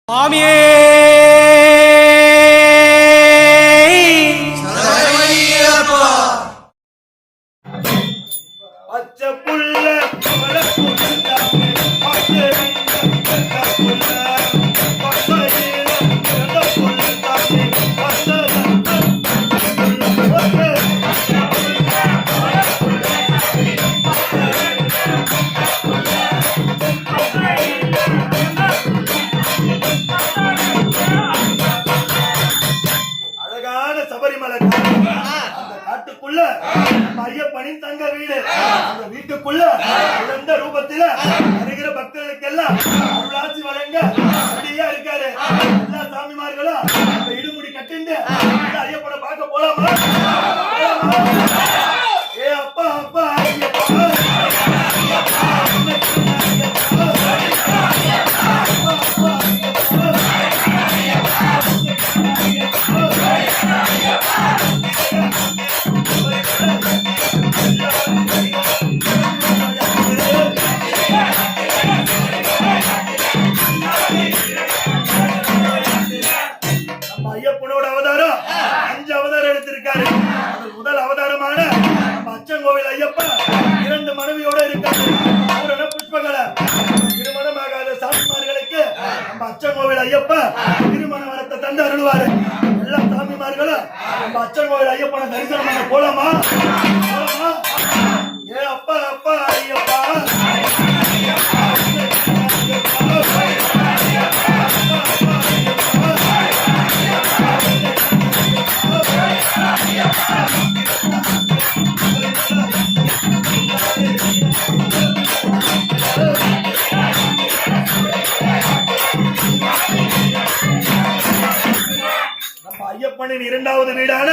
சுவாமியே பச்சை புள்ள சபரிமலை காட்டுக்குள்ள ஐயப்பனின் தங்க வீடு. அந்த வீட்டுக்குள்ள இழந்த ரூபத்தில வருகிற பக்தர்களுக்கெல்லாம் அருளாட்சி வழங்க ரெடியா இருக்காரு. எல்லா சாமிமார்களும் இடுமுடி கட்டிண்டு ஐயப்பனை பார்க்க போலாமா? ஏ அப்பா அப்பா ஐயப்பா ஐயப்பனோட அவதாரம் 5 அவதாரம் எடுத்திருக்காரு. முதல் அவதாரமான அச்சங்கோவில் ஐயப்பா 2 மனைவியோட இருக்காரு. பூரண புஷ்பகல திருமணமாகாத சாமிமார்களுக்கு நம்ம அச்சங்கோவில் ஐயப்பா திருமண வரத்தை தந்து அருள்வாரு. எல்லா சாமிமார்களும் நம்ம அச்சங்கோவில் ஐயப்பனை தரிசனம் பண்ண போலாமா? ஏ அப்பா அப்பா ஐயப்பா ஐயப்பனின் 2வது வீடான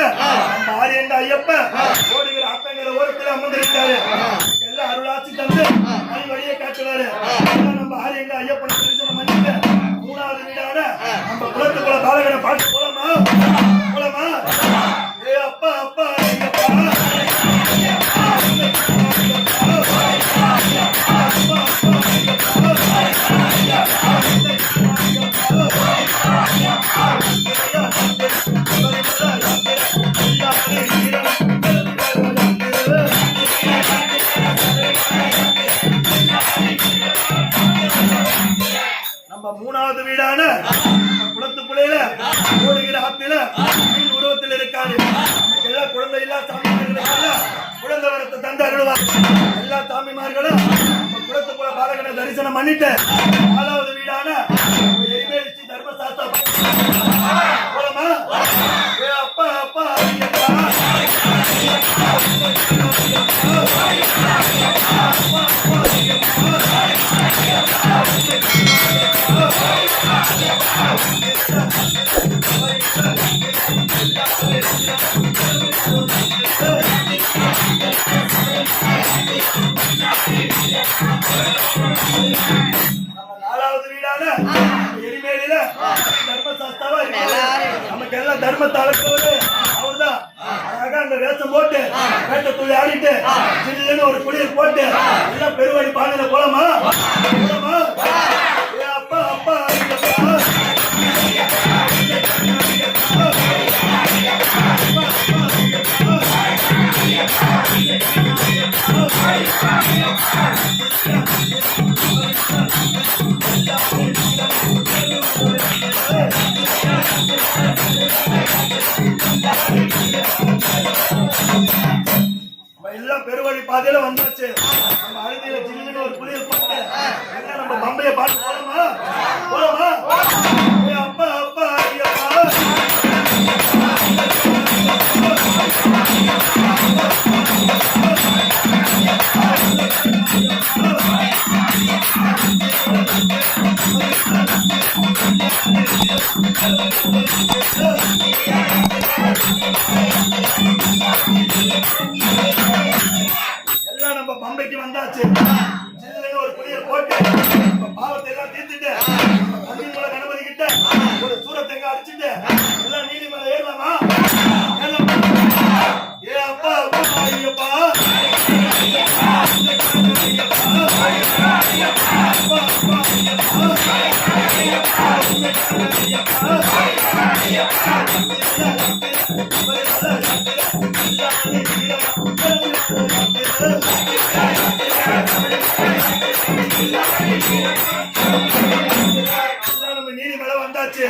ஆரியங்க ஐயப்பன் ஓடுகிற ஆத்தங்கர ஓரத்தில் அமர்ந்திருக்காரு. எல்லாம் அருளாட்சி தந்து வழியை காட்டுவாரு. நம்ம ஆரியங்க ஐயப்பனை தரிசனம் பண்ணிட்டு 3வது வீடான நம்ம குலத்துக்குள்ள பாலகனை பார்த்து போலாமா? ஏ அப்பா அப்பா ஐயப்பா நம்ம 3வது வீடான குளத்துக்குள்ளையில ஓடுகிற ஆத்தில மீன் உருவத்தில் இருக்காரு. எல்லா குழந்தை இல்லா சாமிமார்களுக்கெல்லாம் குழந்தை வரத்தை தந்து அருள்வார். எல்லா சாமிமார்களும் குளத்துக்குள்ள பாலகனை தரிசனம் பண்ணிட்டு 4வது வீடான எரிமேலிச்சி தர்மசாஸ்திர போலமா? ஏ அப்பா அப்பா எரிமேலில தர்மசாஸ்தாவா நமக்கு எல்லாம் தர்மத்தை அளக்குவது அவர்தான். அழகா அந்த வேஷம் போட்டு வேட்ட துளி ஆடிட்டு சில்லுன்னு ஒரு குளியல் போட்டு எல்லாம் பெருவழி பாதையில போலாமா? அப்பா அப்பா எல்லாம் பெருவழி பாதையில வந்தாச்சு. நம்ம அழுதியில சில்லுன்னு ஒரு குளியல் போட்டு நம்ம பம்பைய பார்த்து போலாமா? அப்பா அப்பா ஐயப்பா எல்லாம் நம்ம பம்பைக்கு வந்தாச்சு. ஒரு குளியல் போட்டு பாவத்தை எல்லாம் தீர்த்துட்டு கணபதி கிட்ட ஒரு சூரத்தெங்க அடிச்சுட்டு எல்லாம் நீதிமலை ஏறலாமா? ஏ அப்பா ஐயப்பா ஐயப்பா நீதிமலை வந்தாச்சு.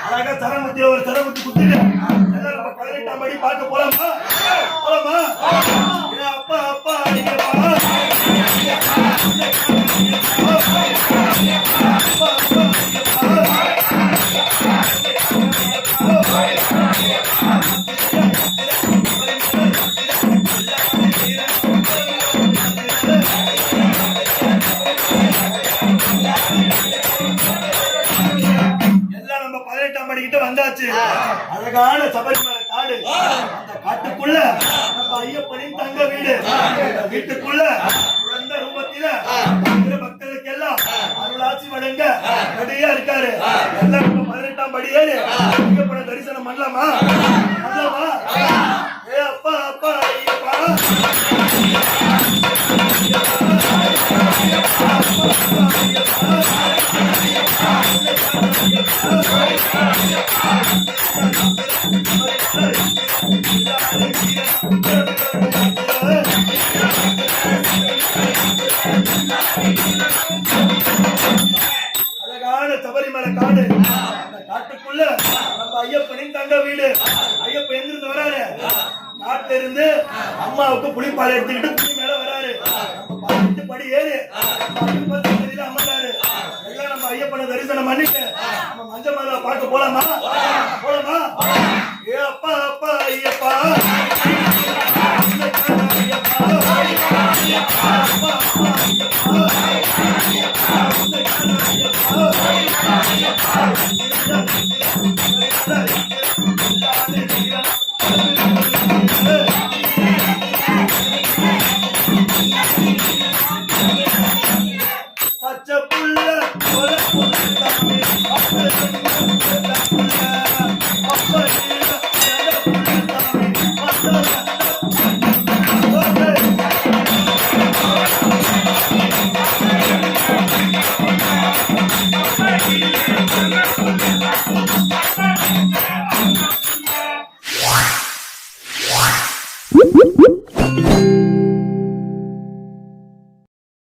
அழகா தரமுத்தியில ஒரு தரமுத்தி குத்திட்டு எல்லாம் நம்ம 18ஆம் படி பார்க்க போலாமா? போலாமா? அப்பா அப்பா ஐயப்பா வந்தாச்சு. அழகான சபரிமலை காடு. அந்த காட்டுக்குள்ள நம்ம ஐயப்பனின் தங்க வீடு. வீட்டுக்குள்ள குழந்தை ரூபத்தில பக்தர்களுக்கு எல்லாம் அருளாசி வழங்க ரெடியா இருக்காரு. எல்லாம் 18ஆம் படி ஏறி ஐயப்பனை தரிசனம் பண்ணலாமா? பண்ணலாமா? ஏ அப்பா அப்பா ஐயப்பா அழகான சபரிமலை காடு. அந்த காட்டுக்குள்ள நம்ம ஐயப்பனின் தங்க வீடு. ஐயப்பன் எங்கிருந்து வராரு? நாட்டில இருந்து அம்மாவுக்கு புளிப்பால் எடுத்துக்கிட்டு புளி மேல வராரு. நம்ம 18 படி ஏறி அமர்ந்தாரு. எல்லாம் நம்ம ஐயப்பனை தரிசனம் பண்ணிட்டு நம்ம மஞ்சள் மலை பார்க்க போலாமா? போலாமா? ஏ அப்பா அப்பா ஐயப்பா ஐயப்பா